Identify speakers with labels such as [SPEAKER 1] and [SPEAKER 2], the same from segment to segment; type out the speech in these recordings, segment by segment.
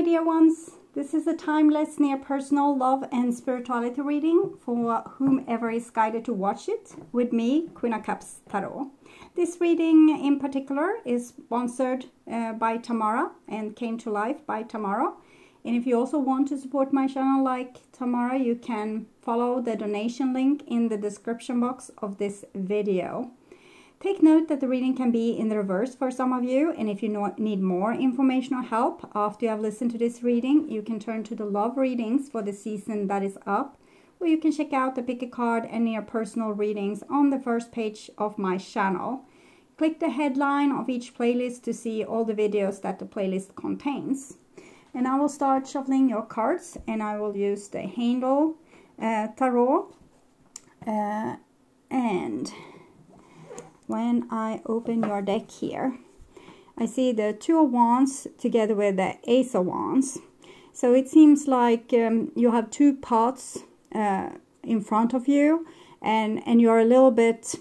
[SPEAKER 1] my dear ones. This is a timeless, near personal love and spirituality reading for whomever is guided to watch it with me, Queen of Cups Tarot. This reading in particular is sponsored by Tamara and came to life by Tamara. And if you also want to support my channel like Tamara, you can follow the donation link in the description box of this video. Take note that the reading can be in the reverse for some of you, and if you need more information or help after you have listened to this reading, you can turn to the love readings for the season that is up, or you can check out the pick a card and near personal readings on the first page of my channel. Click the headline of each playlist to see all the videos that the playlist contains. And I will start shuffling your cards, and I will use the HAINDL Tarot. And when I open your deck here, I see the Two of Wands together with the Ace of Wands. So it seems like you have two paths in front of you, and you're a little bit,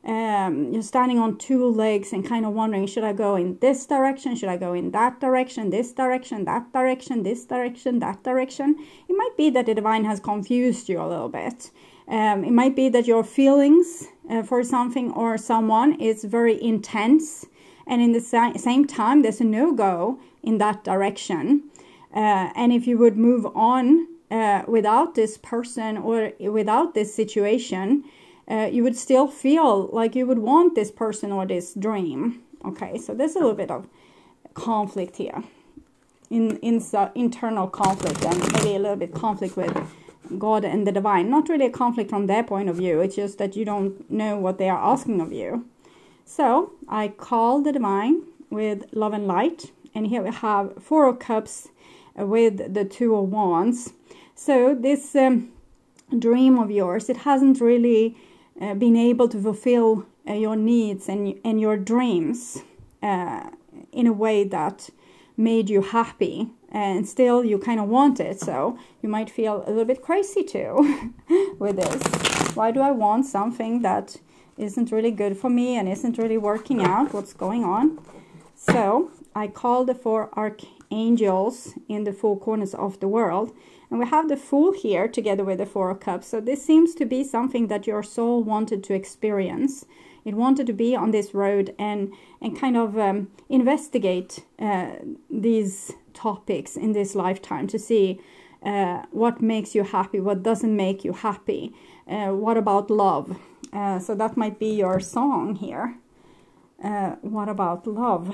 [SPEAKER 1] you're standing on two legs and kind of wondering, should I go in this direction? Should I go in that direction? This direction, that direction, this direction, that direction? It might be that the divine has confused you a little bit. It might be that your feelings for something or someone is very intense, and in the same time there's a no-go in that direction. And if you would move on without this person or without this situation, you would still feel like you would want this person or this dream. Okay, so there's a little bit of conflict here, internal conflict, and maybe a little bit conflict with God and the divine. Not really a conflict from their point of view, it's just that you don't know what they are asking of you. So I call the divine with love and light, and here we have Four of Cups with the Two of Wands. So this dream of yours, it hasn't really been able to fulfill your needs and your dreams in a way that made you happy, and still you kind of want it, so you might feel a little bit crazy too with this. Why do I want something that isn't really good for me and isn't really working out? What's going on? So I call the four archangels in the four corners of the world, and we have the Fool here together with the Four of Cups. So this seems to be something that your soul wanted to experience. It wanted to be on this road and kind of investigate these topics in this lifetime to see what makes you happy, what doesn't make you happy, what about love. So that might be your song here. What about love?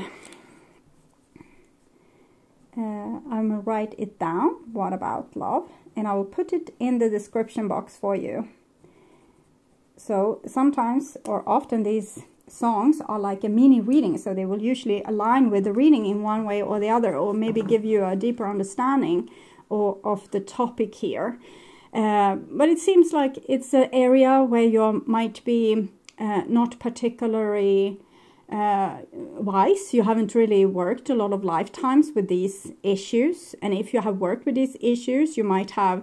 [SPEAKER 1] I'm going to write it down, what about love, and I will put it in the description box for you. So sometimes or often these songs are like a mini reading, so they will usually align with the reading in one way or the other, or maybe give you a deeper understanding of the topic here. But it seems like it's an area where you might be not particularly wise. You haven't really worked a lot of lifetimes with these issues, and if you have worked with these issues, you might have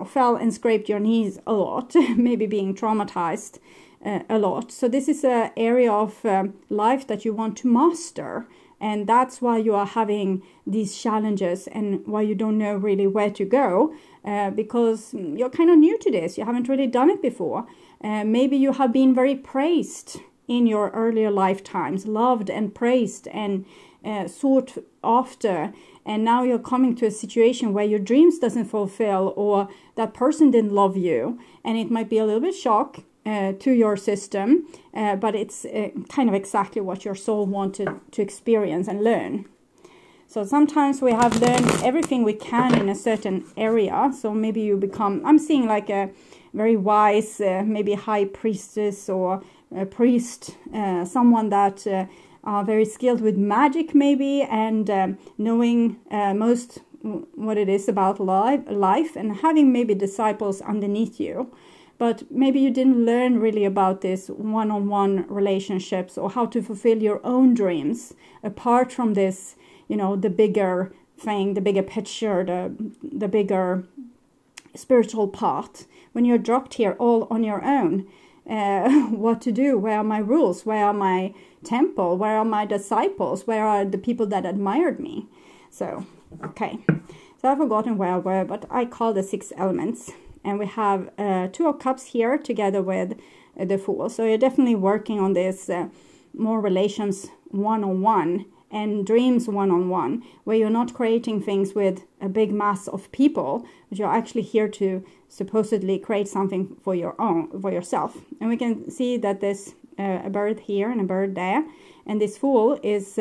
[SPEAKER 1] fell and scraped your knees a lot, maybe being traumatized a lot. So this is an area of life that you want to master, and that's why you are having these challenges and why you don't know really where to go, because you're kind of new to this. You haven't really done it before. Maybe you have been very praised in your earlier lifetimes, loved and praised and sought after, and now you're coming to a situation where your dreams doesn't fulfill, or that person didn't love you, and it might be a little bit shock to your system, but it's kind of exactly what your soul wanted to experience and learn. So sometimes we have learned everything we can in a certain area, so maybe you become, I'm seeing like a very wise, maybe high priestess or a priest, someone that are very skilled with magic maybe, and knowing most what it is about life, and having maybe disciples underneath you. But maybe you didn't learn really about this one-on-one relationships, or how to fulfill your own dreams apart from this, the bigger thing, the bigger picture, the bigger spiritual path. When you're dropped here all on your own, what to do? Where are my rules? Where are my temple? Where are my disciples? Where are the people that admired me? So, okay. So I've forgotten where I were, but I call the 6 elements. And we have 2 of Cups here together with the Fool. So you're definitely working on this more relations one-on-one and dreams one-on-one, where you're not creating things with a big mass of people, but you're actually here to supposedly create something for your own, for yourself. And we can see that there's a bird here and a bird there, and this Fool is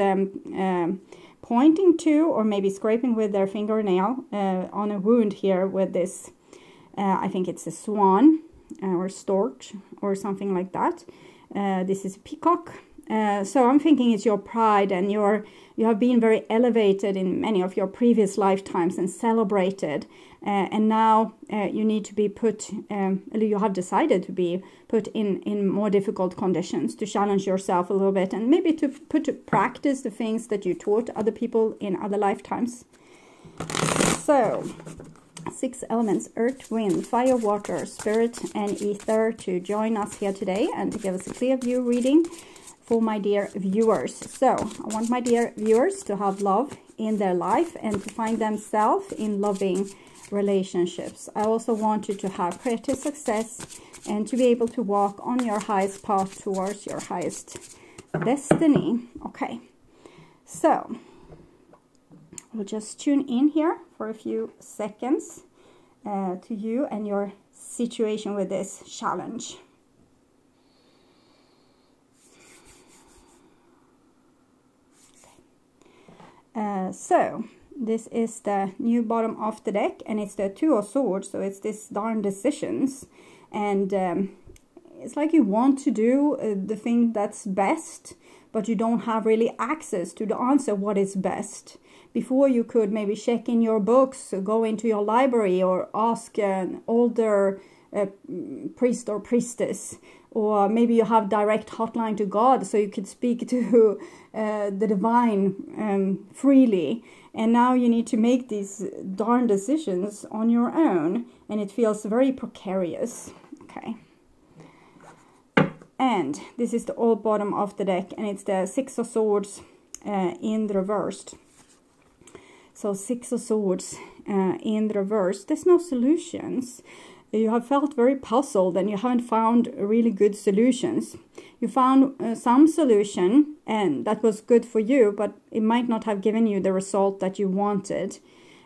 [SPEAKER 1] pointing to, or maybe scraping with their fingernail on a wound here with this, I think it's a swan or stork or something like that. This is a peacock. So I'm thinking it's your pride, and you have been very elevated in many of your previous lifetimes and celebrated, and now you need to be put, you have decided to be put in more difficult conditions to challenge yourself a little bit, and maybe to put to practice the things that you taught other people in other lifetimes. So 6 elements: earth, wind, fire, water, spirit, and ether, to join us here today and to give us a clear view reading for my dear viewers. So I want my dear viewers to have love in their life and to find themselves in loving relationships. I also want you to have creative success and to be able to walk on your highest path towards your highest destiny. Okay, so we'll just tune in here for a few seconds to you and your situation with this challenge. So this is the new bottom of the deck, and it's the 2 of Swords, so it's this darn decisions, and it's like you want to do the thing that's best, but you don't have really access to the answer what is best. Before you could maybe check in your books, go into your library, or ask an older priest or priestess, or maybe you have direct hotline to God, so you could speak to the divine freely. And now you need to make these darn decisions on your own, and it feels very precarious. Okay. And this is the old bottom of the deck, and it's the 6 of Swords in the reversed. So 6 of Swords in the reverse. There's no solutions. You have felt very puzzled, and you haven't found really good solutions. You found some solution, and that was good for you, but it might not have given you the result that you wanted.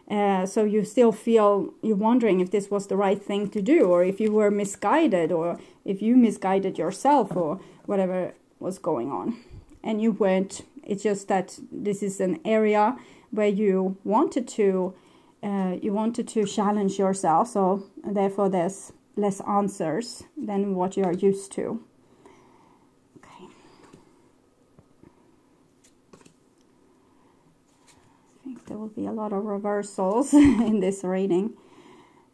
[SPEAKER 1] So you still feel, you're wondering if this was the right thing to do, or if you were misguided, or if you misguided yourself, or whatever was going on. And you weren't. It's just that this is an area where you wanted to challenge yourself, so therefore there's less answers than what you are used to. Okay. I think there will be a lot of reversals in this reading.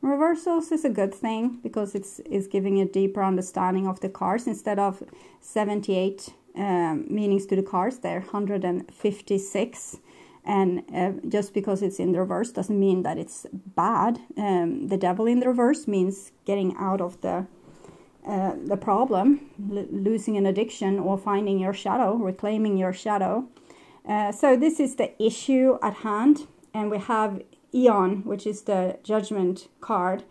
[SPEAKER 1] Reversals is a good thing because it's giving a deeper understanding of the cards. Instead of 78 meanings to the cards, there are 156. And just because it's in the reverse doesn't mean that it's bad. The devil in the reverse means getting out of the problem, losing an addiction, or finding your shadow, reclaiming your shadow. So this is the issue at hand, and we have Eon, which is the judgment card.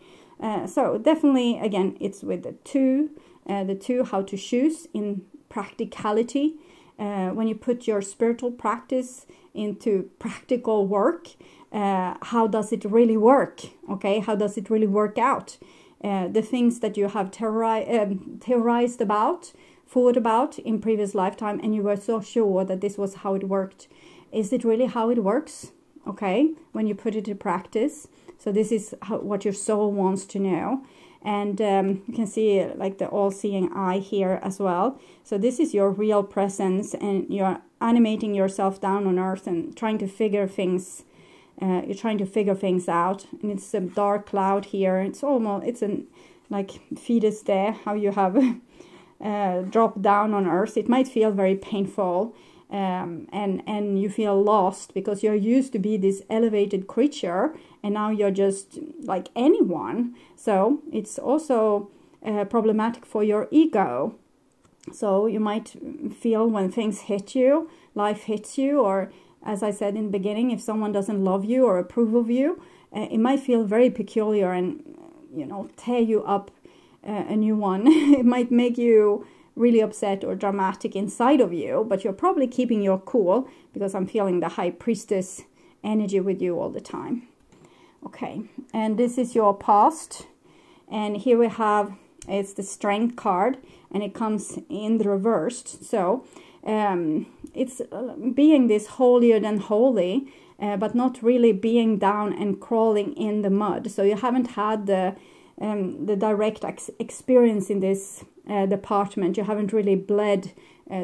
[SPEAKER 1] So definitely, again, it's with the two, how to choose in practicality. When you put your spiritual practice into practical work, how does it really work? Okay, how does it really work out? The things that you have theorized about, thought about in previous lifetime, and you were so sure that this was how it worked. Is it really how it works? Okay, when you put it to practice. So this is what your soul wants to know. And you can see like the all-seeing eye here as well. So this is your real presence, and you're animating yourself down on earth and trying to figure things. You're trying to figure things out, and it's a dark cloud here. It's almost, it's an like fetus there, how you have dropped down on earth. It might feel very painful, and you feel lost because you're used to be this elevated creature, and now you're just like anyone. So it's also problematic for your ego. So you might feel when things hit you, life hits you, or as I said in the beginning, if someone doesn't love you or approve of you, it might feel very peculiar and, you know, tear you up a new one. It might make you really upset or dramatic inside of you, but you're probably keeping your cool, because I'm feeling the High Priestess energy with you all the time. Okay, and this is your past, and here we have, it's the Strength card, and it comes in the reversed. So it's being this holier than holy, but not really being down and crawling in the mud. So you haven't had the direct experience in this department. You haven't really bled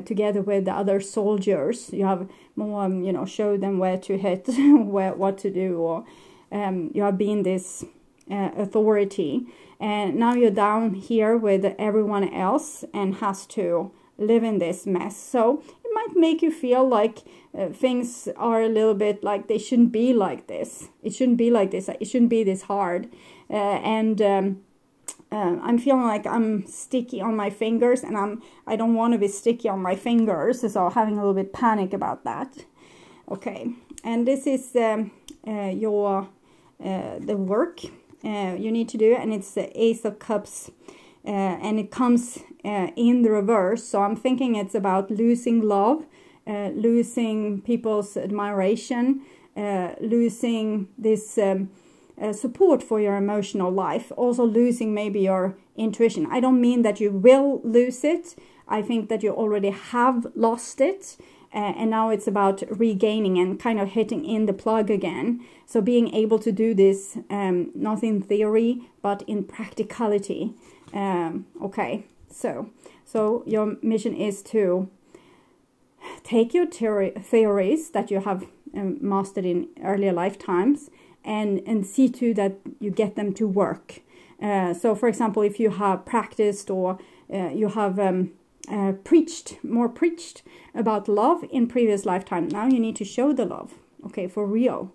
[SPEAKER 1] together with the other soldiers. You have more, you know, showed them where to hit, what to do, or you have been this authority. And now you're down here with everyone else and has to live in this mess. So it might make you feel like things are a little bit like they shouldn't be like this. It shouldn't be like this. It shouldn't be this hard. I'm feeling like I'm sticky on my fingers, and I don't want to be sticky on my fingers, so having a little bit panic about that. Okay, and this is your the work you need to do, and it's the Ace of Cups, and it comes in the reverse. So I'm thinking it's about losing love, losing people's admiration, losing this support for your emotional life, also losing maybe your intuition. I don't mean that you will lose it. I think that you already have lost it, and now it's about regaining and kind of hitting in the plug again. So being able to do this, not in theory, but in practicality. Okay, so your mission is to take your theories that you have mastered in earlier lifetimes, and see to that you get them to work. So for example, if you have practiced or you have preached about love in previous lifetime, now you need to show the love, okay, for real,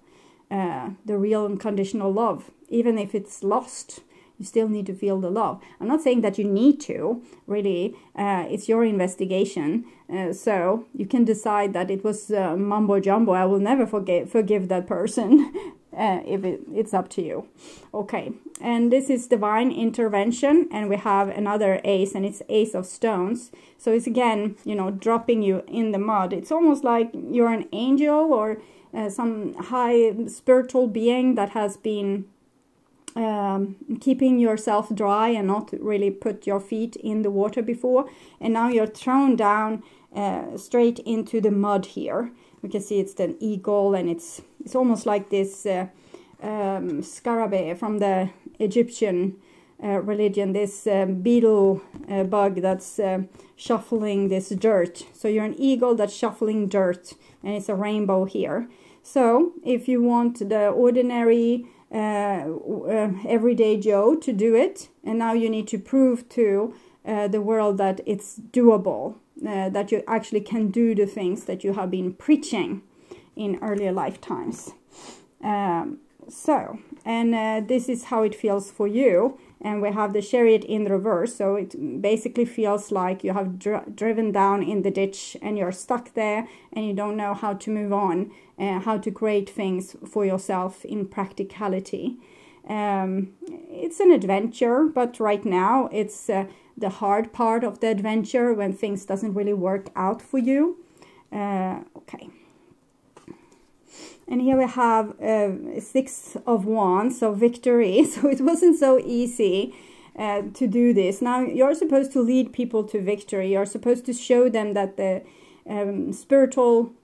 [SPEAKER 1] the real unconditional love. Even if it's lost, you still need to feel the love. I'm not saying that you need to, really, it's your investigation, so you can decide that it was mumbo jumbo. I will never forgive that person. If it's up to you. Okay, and this is divine intervention, and we have another ace, and it's Ace of Stones. So it's again, you know, dropping you in the mud. It's almost like you're an angel or some high spiritual being that has been keeping yourself dry and not really put your feet in the water before, and now you're thrown down straight into the mud here. We can see it's an eagle, and it's almost like this scarabée from the Egyptian religion, this beetle bug that's shuffling this dirt. So you're an eagle that's shuffling dirt, and it's a rainbow here. So if you want the ordinary everyday Joe to do it, and now you need to prove to the world that it's doable, that you actually can do the things that you have been preaching in earlier lifetimes. This is how it feels for you. And we have the Chariot in the reverse, so it basically feels like you have driven down in the ditch and you're stuck there and you don't know how to move on, how to create things for yourself in practicality. It's an adventure, but right now it's the hard part of the adventure when things doesn't really work out for you. Okay. And here we have 6 of Wands, so victory. So it wasn't so easy to do this. Now you're supposed to lead people to victory. You're supposed to show them that the spiritual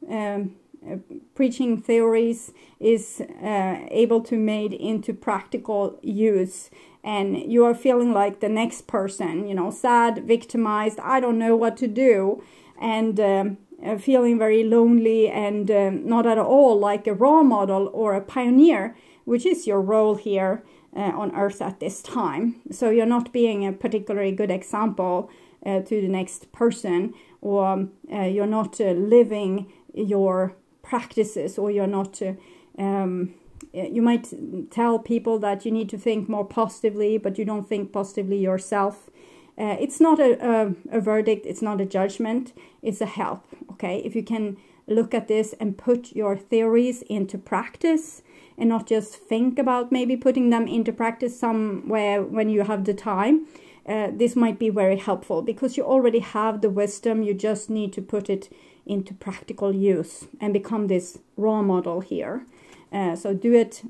[SPEAKER 1] preaching theories is able to made into practical use. And you are feeling like the next person, you know, sad, victimized, I don't know what to do. And feeling very lonely and not at all like a role model or a pioneer, which is your role here on Earth at this time. So you're not being a particularly good example to the next person, or you're not living your practices, or you're not... you might tell people that you need to think more positively, but you don't think positively yourself. It's not a verdict, it's not a judgment, it's a help, okay? If you can look at this and put your theories into practice, and not just think about maybe putting them into practice somewhere when you have the time. This might be very helpful because you already have the wisdom. You just need to put it into practical use and become this role model here. So do it,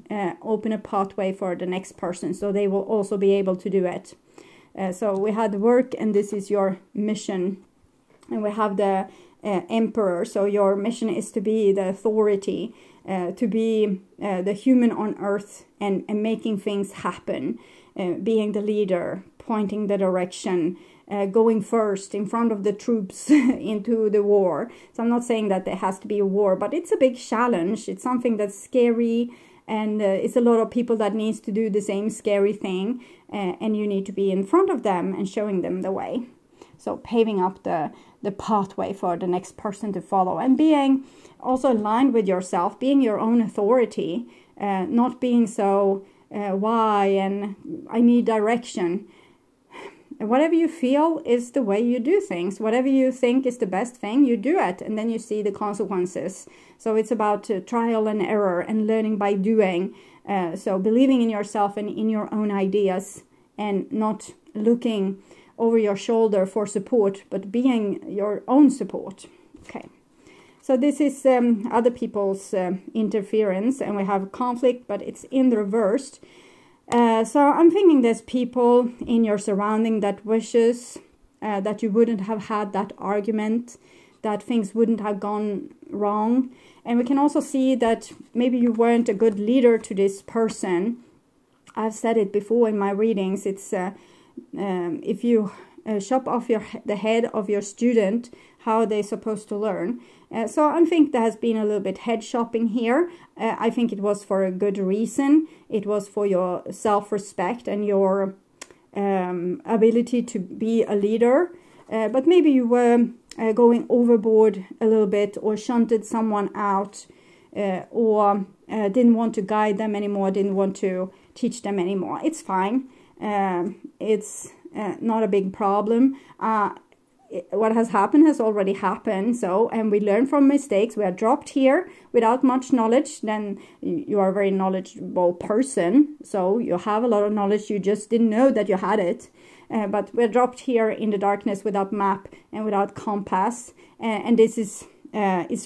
[SPEAKER 1] open a pathway for the next person so they will also be able to do it. So we had work, and this is your mission. And we have the emperor. So your mission is to be the authority, to be the human on earth, and making things happen, being the leader, pointing the direction, going first in front of the troops into the war. So I'm not saying that there has to be a war, but it's a big challenge. It's something that's scary, and it's a lot of people that needs to do the same scary thing, and you need to be in front of them and showing them the way. So paving up the pathway for the next person to follow, and being also aligned with yourself, being your own authority, not being so why and I need direction. Whatever you feel is the way you do things. Whatever you think is the best thing, you do it, and then you see the consequences. So it's about trial and error and learning by doing. So believing in yourself and in your own ideas, and not looking over your shoulder for support, but being your own support. Okay. So this is other people's interference, and we have conflict, but it's in the reversed. So I'm thinking there's people in your surrounding that wishes that you wouldn't have had that argument, that things wouldn't have gone wrong. And we can also see that maybe you weren't a good leader to this person. I've said it before in my readings. It's if you chop off the head of your student, how are they supposed to learn? So I think there has been a little bit head chopping here. I think it was for a good reason. It was for your self-respect and your ability to be a leader. But maybe you were going overboard a little bit, or shunted someone out, or didn't want to guide them anymore, didn't want to teach them anymore. It's fine. It's not a big problem. What has happened has already happened. So, and we learn from mistakes. We are dropped here without much knowledge. Then you are a very knowledgeable person. So you have a lot of knowledge. You just didn't know that you had it. But we're dropped here in the darkness without map and without compass. And this is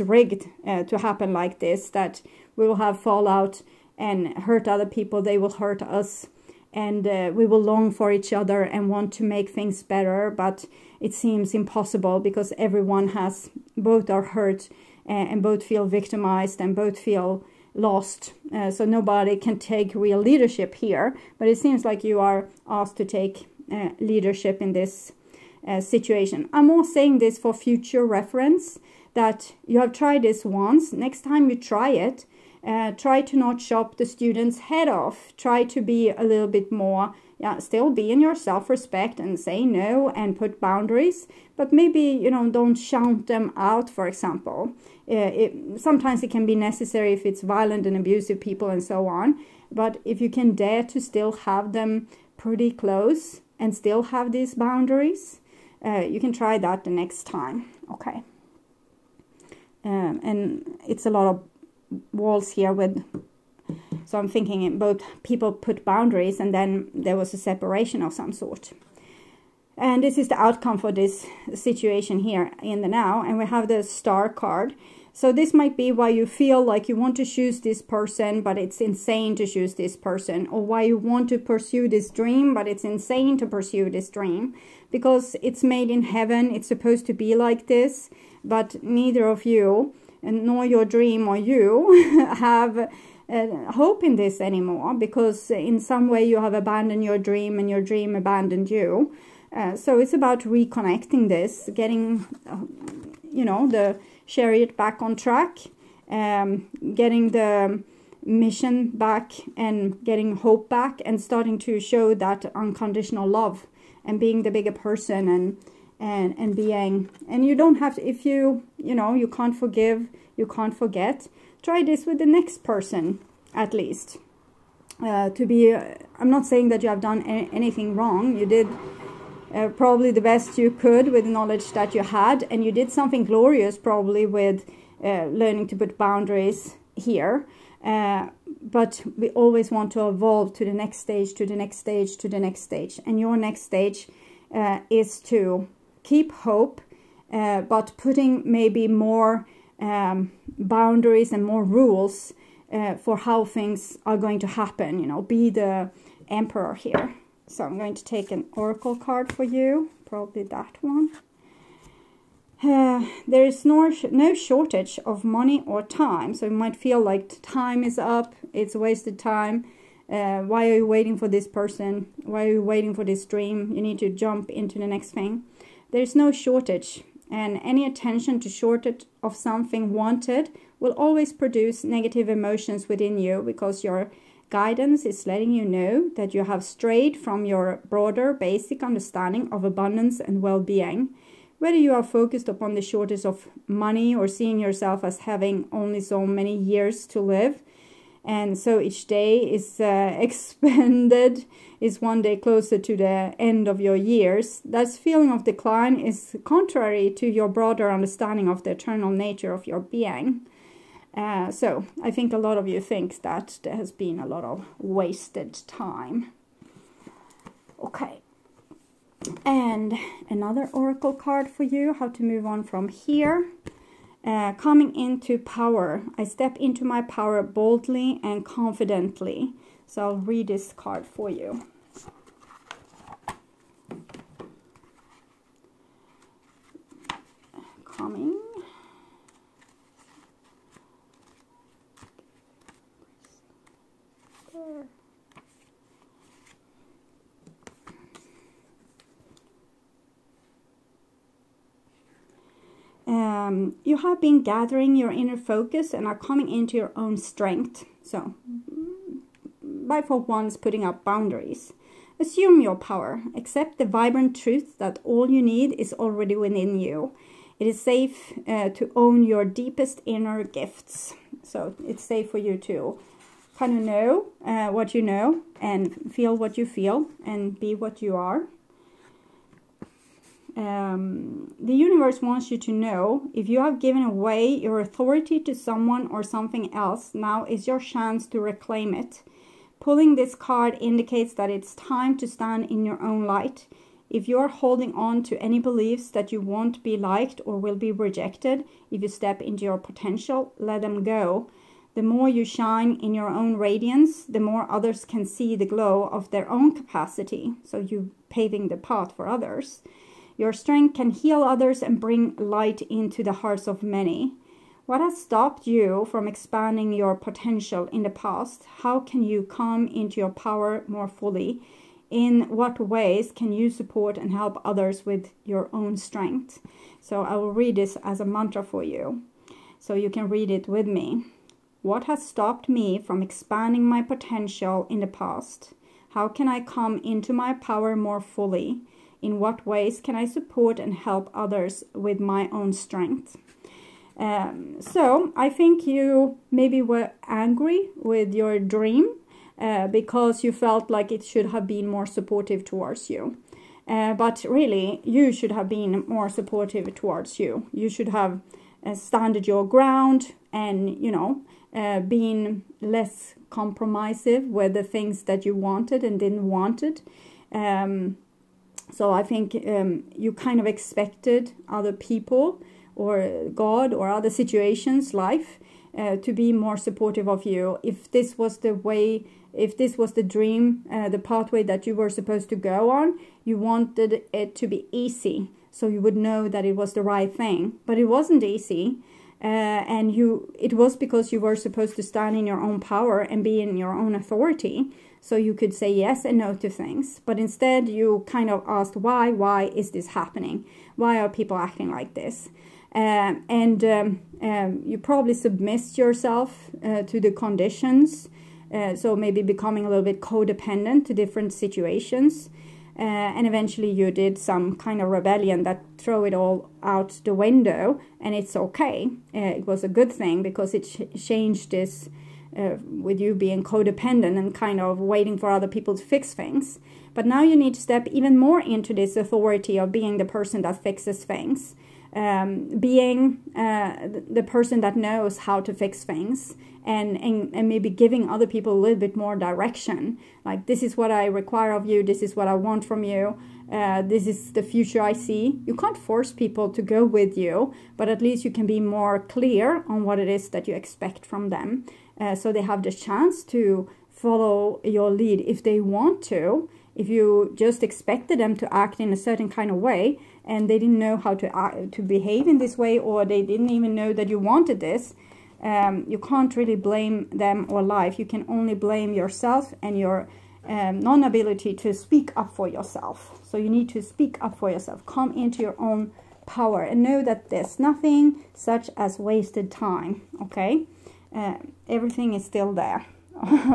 [SPEAKER 1] rigged to happen like this, that we will have fallout and hurt other people. They will hurt us. And we will long for each other and want to make things better, but it seems impossible because everyone has, both are hurt and both feel victimized and both feel lost. So nobody can take real leadership here, but it seems like you are asked to take leadership in this situation. I'm more saying this for future reference, that you have tried this once. Next time you try it, try to not chop the student's head off. Try to be a little bit more, still be in your self-respect and say no and put boundaries. But maybe, don't shout them out, for example. Sometimes it can be necessary if it's violent and abusive people and so on. But if you can dare to still have them pretty close and still have these boundaries, you can try that the next time. Okay. And it's a lot of walls here with, so I'm thinking both people put boundaries and then there was a separation of some sort. And this is the outcome for this situation here in the now, and we have the star card. So this might be why you feel like you want to choose this person, but it's insane to choose this person, or why you want to pursue this dream, but it's insane to pursue this dream, because it's made in heaven. It's supposed to be like this, but neither of you, and nor your dream or you, have hope in this anymore, because in some way you have abandoned your dream and your dream abandoned you. So it's about reconnecting this, getting, the chariot back on track, getting the mission back and getting hope back, and starting to show that unconditional love and being the bigger person and being, and you don't have to, if you can't forgive, you can't forget, try this with the next person at least. To be, I'm not saying that you have done anything wrong. You did probably the best you could with the knowledge that you had, and you did something glorious probably with learning to put boundaries here. But we always want to evolve to the next stage, to the next stage, to the next stage. And your next stage is to keep hope, but putting maybe more boundaries and more rules for how things are going to happen. You know, be the emperor here. So I'm going to take an oracle card for you, probably that one. There is no shortage of money or time. So you might feel like time is up, it's wasted time. Why are you waiting for this person? Why are you waiting for this dream? You need to jump into the next thing. There is no shortage, and any attention to shortage of something wanted will always produce negative emotions within you, because your guidance is letting you know that you have strayed from your broader basic understanding of abundance and well-being. Whether you are focused upon the shortage of money or seeing yourself as having only so many years to live, and so each day is expended, is one day closer to the end of your years, that feeling of decline is contrary to your broader understanding of the eternal nature of your being. So I think a lot of you think that there has been a lot of wasted time. Okay. And another oracle card for you, how to move on from here. Coming into power. I step into my power boldly and confidently. So I'll read this card for you. Coming. There. You have been gathering your inner focus and are coming into your own strength. So, by for once putting up boundaries. Assume your power. Accept the vibrant truth that all you need is already within you. It is safe to own your deepest inner gifts. So, it's safe for you to kind of know what you know and feel what you feel and be what you are. The universe wants you to know, if you have given away your authority to someone or something else, now is your chance to reclaim it. Pulling this card indicates that it's time to stand in your own light. If you are holding on to any beliefs that you won't be liked or will be rejected if you step into your potential, let them go. The more you shine in your own radiance, the more others can see the glow of their own capacity. So you paving the path for others. Your strength can heal others and bring light into the hearts of many. What has stopped you from expanding your potential in the past? How can you come into your power more fully? In what ways can you support and help others with your own strength? So I will read this as a mantra for you, so you can read it with me. What has stopped me from expanding my potential in the past? How can I come into my power more fully? In what ways can I support and help others with my own strength? So I think you maybe were angry with your dream because you felt like it should have been more supportive towards you. But really, you should have been more supportive towards you. You should have standed your ground and, you know, been less compromissive with the things that you wanted and didn't want it. So I think you kind of expected other people or God or other situations, life, to be more supportive of you. If this was the way, if this was the dream, the pathway that you were supposed to go on, you wanted it to be easy. So you would know that it was the right thing. But it wasn't easy. And it was because you were supposed to stand in your own power and be in your own authority. So you could say yes and no to things. But instead you kind of asked, why is this happening? Why are people acting like this? You probably submit yourself to the conditions. So maybe becoming a little bit codependent to different situations. And eventually you did some kind of rebellion that threw it all out the window. And it's okay. It was a good thing because it changed this with you being codependent and kind of waiting for other people to fix things. But now you need to step even more into this authority of being the person that fixes things. being the person that knows how to fix things, and maybe giving other people a little bit more direction. Like, this is what I require of you, this is what I want from you, this is the future I see. You can't force people to go with you, but at least you can be more clear on what it is that you expect from them, so they have the chance to follow your lead if they want to. If you just expected them to act in a certain kind of way and they didn't know how to behave in this way, or they didn't even know that you wanted this, you can't really blame them or life. You can only blame yourself and your non-ability to speak up for yourself. So you need to speak up for yourself. Come into your own power and know that there's nothing such as wasted time, okay? Everything is still there.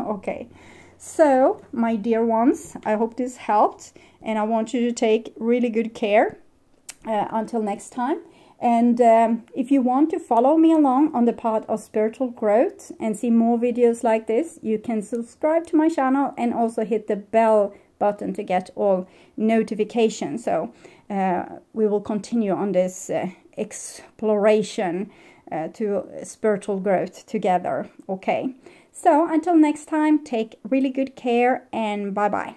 [SPEAKER 1] Okay, so my dear ones, I hope this helped, and I want you to take really good care until next time. And if you want to follow me along on the path of spiritual growth and see more videos like this, you can subscribe to my channel and also hit the bell button to get all notifications. So we will continue on this exploration to spiritual growth together. Okay, so until next time, take really good care, and bye bye.